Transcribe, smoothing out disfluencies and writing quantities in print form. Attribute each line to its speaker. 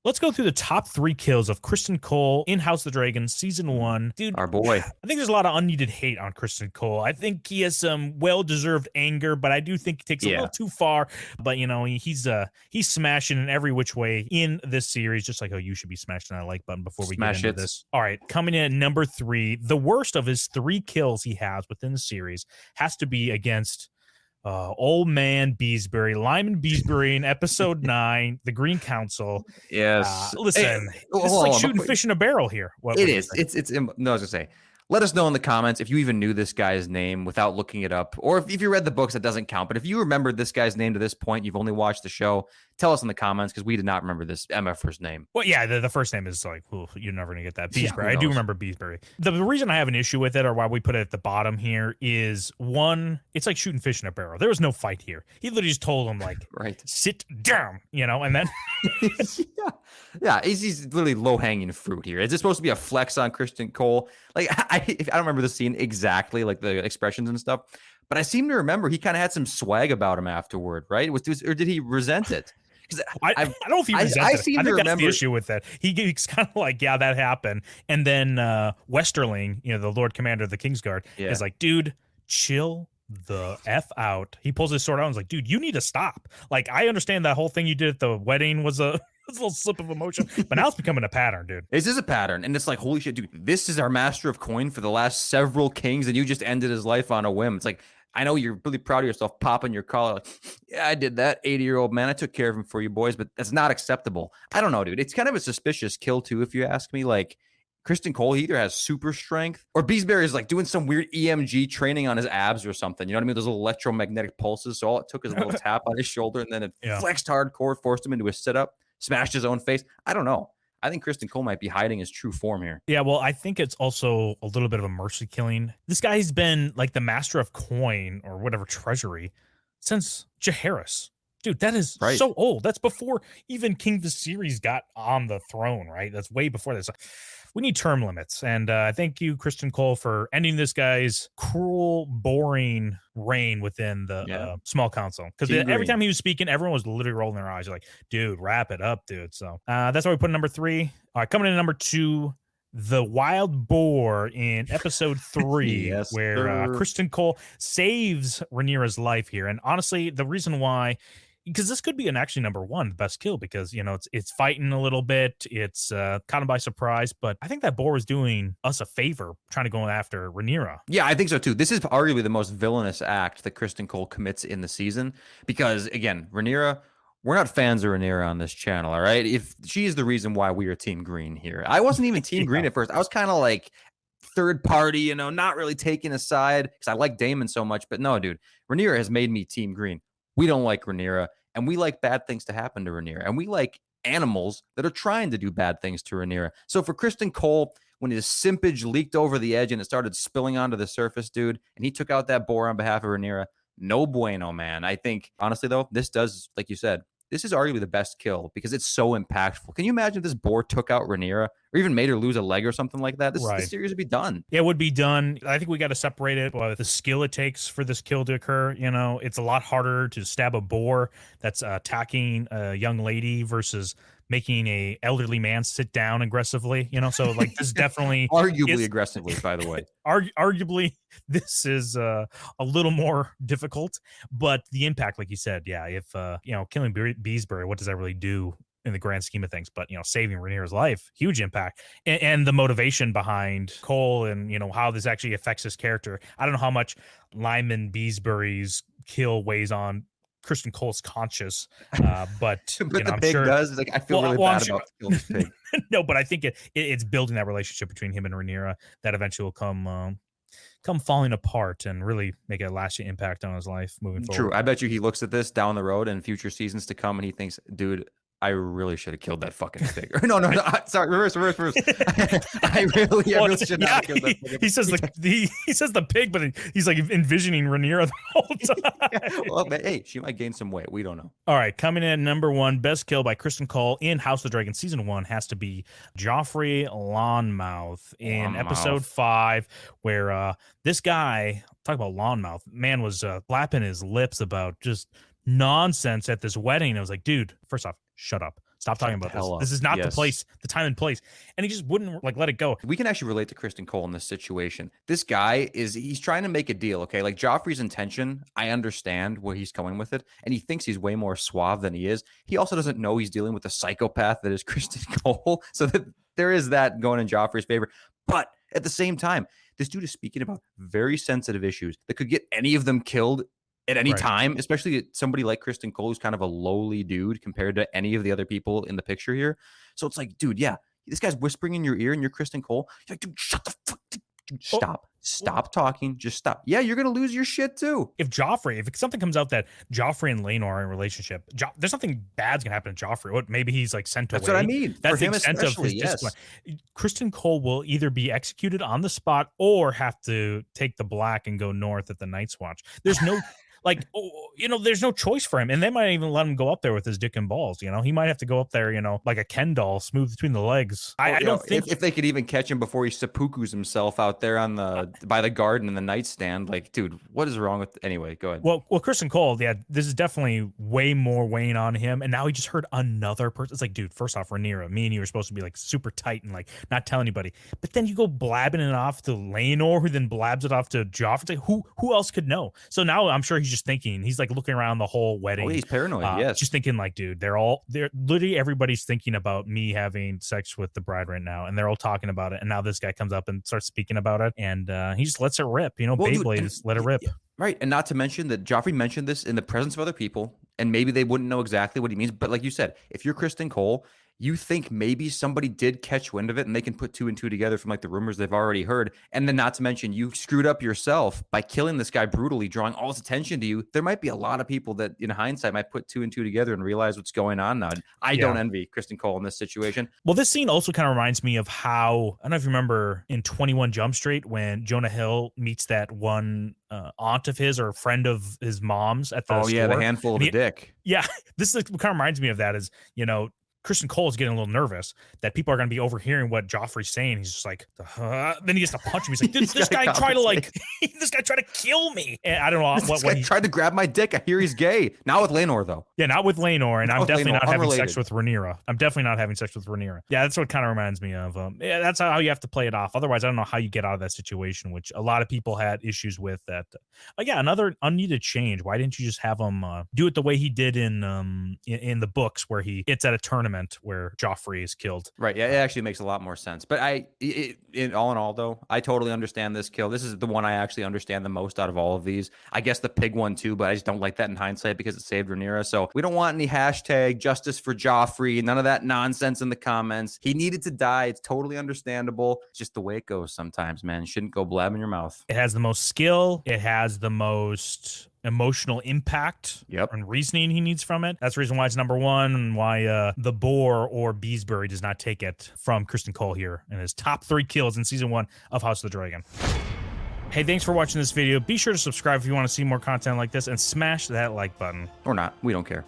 Speaker 1: Let's go through the top 3 kills of Criston Cole in House of the Dragon Season 1. Dude,
Speaker 2: Our boy.
Speaker 1: I think there's a lot of unneeded hate on Criston Cole. I think he has some well-deserved anger, but I do think he takes a little too far. But, he's smashing in every which way in this series, just like how you should be smashing that like button before we get into this. All right, coming in at number 3, the worst of his 3 kills he has within the series has to be against old man Beesbury, Lyman Beesbury in episode 9, the Green Council.
Speaker 2: Yes.
Speaker 1: Listen, it's like shooting fish in a barrel here.
Speaker 2: It is. I was gonna say, let us know in the comments if you even knew this guy's name without looking it up, or if you read the books, that doesn't count. But if you remember this guy's name to this point, you've only watched the show, tell us in the comments, because we did not remember this MFer's name.
Speaker 1: Well, yeah, the first name is like, you're never gonna get that. Beesbury. I do remember Beesbury. The reason I have an issue with it, or why we put it at the bottom here, is one, it's like shooting fish in a barrel. There was no fight here. He literally just told him, like, sit down, and then
Speaker 2: yeah, he's literally low-hanging fruit here. Is this supposed to be a flex on Criston Cole? Like, I don't remember the scene exactly, like the expressions and stuff, but I seem to remember he kind of had some swag about him afterward, right? Or did he resent it?
Speaker 1: I don't know if he resented it. I think that's the issue with that. He's kind of like, yeah, that happened. And then Westerling, the Lord Commander of the Kingsguard, is like, dude, chill the F out. He pulls his sword out and is like, dude, you need to stop. Like, I understand that whole thing you did at the wedding was a little slip of emotion, but now it's becoming a pattern, dude.
Speaker 2: This is a pattern, and it's like, holy shit, dude, this is our master of coin for the last several kings, and you just ended his life on a whim. It's like, I know you're really proud of yourself, popping your collar, like, yeah, I did that, 80-year-old man, I took care of him for you boys, but that's not acceptable. I don't know, dude. It's kind of a suspicious kill, too, if you ask me. Like, Criston Cole, he either has super strength, or Beesbury is like doing some weird EMG training on his abs or something. You know what I mean? Those little electromagnetic pulses. So all it took is a little tap on his shoulder, and then it flexed hardcore, forced him into a sit-up, smashed his own face. I don't know. I think Criston Cole might be hiding his true form here.
Speaker 1: Yeah, well, I think it's also a little bit of a mercy killing. This guy's been like the master of coin or whatever treasury since Jaehaerys. Dude, that is so old. That's before even King Viserys got on the throne, right? That's way before this. We need term limits. And thank you, Criston Cole, for ending this guy's cruel, boring reign within the small council. Because every time he was speaking, everyone was literally rolling their eyes. Like, dude, wrap it up, dude. So that's why we put number 3. All right, coming in number 2, the wild boar in episode 3, where Criston Cole saves Rhaenyra's life here. And honestly, the reason why, because this could be actually number 1, the best kill, because it's fighting a little bit, it's kind of by surprise, but I think that boar is doing us a favor trying to go after Rhaenyra.
Speaker 2: Yeah, I think so too. This is arguably the most villainous act that Criston Cole commits in the season, because again, Rhaenyra, we're not fans of Rhaenyra on this channel, all right? If she is the reason why we are Team Green here. I wasn't even Team Green at first. I was kind of like third party, not really taking a side, because I like Daemon so much. But no, dude, Rhaenyra has made me Team Green. We don't like Rhaenyra, and we like bad things to happen to Rhaenyra, and we like animals that are trying to do bad things to Rhaenyra. So for Criston Cole, when his simpage leaked over the edge and it started spilling onto the surface, dude, and he took out that boar on behalf of Rhaenyra, no bueno, man. I think, honestly, though, this does, like you said, this is arguably the best kill because it's so impactful. Can you imagine if this boar took out Rhaenyra or even made her lose a leg or something like that? This series would be done.
Speaker 1: Yeah, it would be done. I think we got to separate it by the skill it takes for this kill to occur. It's a lot harder to stab a boar that's attacking a young lady versus making a elderly man sit down aggressively, so like this definitely
Speaker 2: arguably aggressively, by the way.
Speaker 1: Arguably this is a little more difficult, but the impact, like you said, if killing Beesbury, what does that really do in the grand scheme of things? But saving Rhaenyra's life, huge impact, and the motivation behind Cole and how this actually affects his character. I don't know how much Lyman Beesbury's kill weighs on Criston Cole's conscious, but
Speaker 2: the
Speaker 1: I'm
Speaker 2: pig
Speaker 1: sure
Speaker 2: does. Like, I feel really bad about killing this pig.
Speaker 1: No, but I think it's building that relationship between him and Rhaenyra that eventually will come falling apart and really make a lasting impact on his life moving forward.
Speaker 2: True. I bet you he looks at this down the road and future seasons to come and he thinks, dude, I really should have killed that fucking pig. No, sorry, reverse. I really should not have killed that pig.
Speaker 1: He says the pig, but he's like envisioning Rhaenyra the whole time.
Speaker 2: Well, but hey, she might gain some weight. We don't know.
Speaker 1: All right, coming in at number 1, best kill by Criston Cole in House of the Dragon Season 1 has to be Joffrey Lawnmouth in episode 5, where this guy, talk about Lawnmouth, man was flapping his lips about just nonsense at this wedding. I was like, dude, first off, shut up. Stop talking about this. This is not the place, the time and place. And he just wouldn't like let it go.
Speaker 2: We can actually relate to Criston Cole in this situation. This guy he's trying to make a deal, okay? Like Joffrey's intention, I understand where he's going with it, and he thinks he's way more suave than he is. He also doesn't know he's dealing with a psychopath that is Criston Cole, so that there is that going in Joffrey's favor. But at the same time, this dude is speaking about very sensitive issues that could get any of them killed at any time, especially somebody like Criston Cole, who's kind of a lowly dude compared to any of the other people in the picture here. So it's like, dude, yeah, this guy's whispering in your ear and you're Criston Cole. You're like, dude, shut the fuck. Dude, stop talking. Just stop. Yeah, you're going to lose your shit too.
Speaker 1: If something comes out that Joffrey and Laenor are in a relationship, there's something bad's going to happen to Joffrey. What, maybe he's like sent away.
Speaker 2: That's what I mean.
Speaker 1: That's the extent of his discipline. Criston Cole will either be executed on the spot or have to take the black and go north at the Night's Watch. There's no... Like, there's no choice for him. And they might even let him go up there with his dick and balls. He might have to go up there, like a Ken doll, smooth between the legs. I don't think
Speaker 2: if they could even catch him before he seppukus himself out there on by the garden in the nightstand. Like, dude, what is wrong with? Anyway, go ahead.
Speaker 1: Well, Criston Cole, yeah, this is definitely way more weighing on him. And now he just heard another person. It's like, dude, first off, Rhaenyra, me and you are supposed to be like super tight and like not tell anybody. But then you go blabbing it off to Laenor, who then blabs it off to Joffrey. It's like, who else could know? So now I'm sure he's just thinking, he's like looking around the whole wedding.
Speaker 2: Oh, he's paranoid. Yes,
Speaker 1: just thinking like, dude, they're literally everybody's thinking about me having sex with the bride right now, and they're all talking about it. And now this guy comes up and starts speaking about it, and he just lets it rip. Beyblade, just let it rip.
Speaker 2: Right, and not to mention that Joffrey mentioned this in the presence of other people, and maybe they wouldn't know exactly what he means. But like you said, if you're Criston Cole, you think maybe somebody did catch wind of it and they can put two and two together from like the rumors they've already heard. And then not to mention you screwed up yourself by killing this guy brutally, drawing all this attention to you. There might be a lot of people that in hindsight might put two and two together and realize what's going on now. I don't envy Criston Cole in this situation.
Speaker 1: Well, this scene also kind of reminds me of how, I don't know if you remember in 21 Jump Street when Jonah Hill meets that one aunt of his or friend of his mom's at the store.
Speaker 2: The handful of the dick.
Speaker 1: Yeah, this is, kind of reminds me of that is, Criston Cole is getting a little nervous that people are going to be overhearing what Joffrey's saying. He's just like, then he gets to punch him. He's like, this guy tried to this guy tried to kill me. And I don't know what he
Speaker 2: tried to grab my dick. I hear he's gay. Not with Laenor though.
Speaker 1: Yeah, not with Laenor. And I'm definitely not having sex with Rhaenyra. Yeah, that's what kind of reminds me of. Yeah, that's how you have to play it off. Otherwise, I don't know how you get out of that situation, which a lot of people had issues with that. Yeah, another unneeded change. Why didn't you just have him do it the way he did in the books where it's at a tournament where Joffrey is killed?
Speaker 2: Right. Yeah, it actually makes a lot more sense. But in all in all, though, I totally understand this kill. This is the one I actually understand the most out of all of these. I guess the pig one too, but I just don't like that in hindsight because it saved Rhaenyra. So we don't want any hashtag justice for Joffrey. None of that nonsense in the comments. He needed to die. It's totally understandable. It's just the way it goes sometimes, man. You shouldn't go blabbing your mouth.
Speaker 1: It has the most skill. It has the most emotional impact and reasoning he needs from it. That's the reason why it's number one and why the Boar or Beesbury does not take it from Criston Cole here in his top 3 kills in season 1 of House of the Dragon. Hey, thanks for watching this video. Be sure to subscribe if you want to see more content like this and smash that like button.
Speaker 2: Or not. We don't care.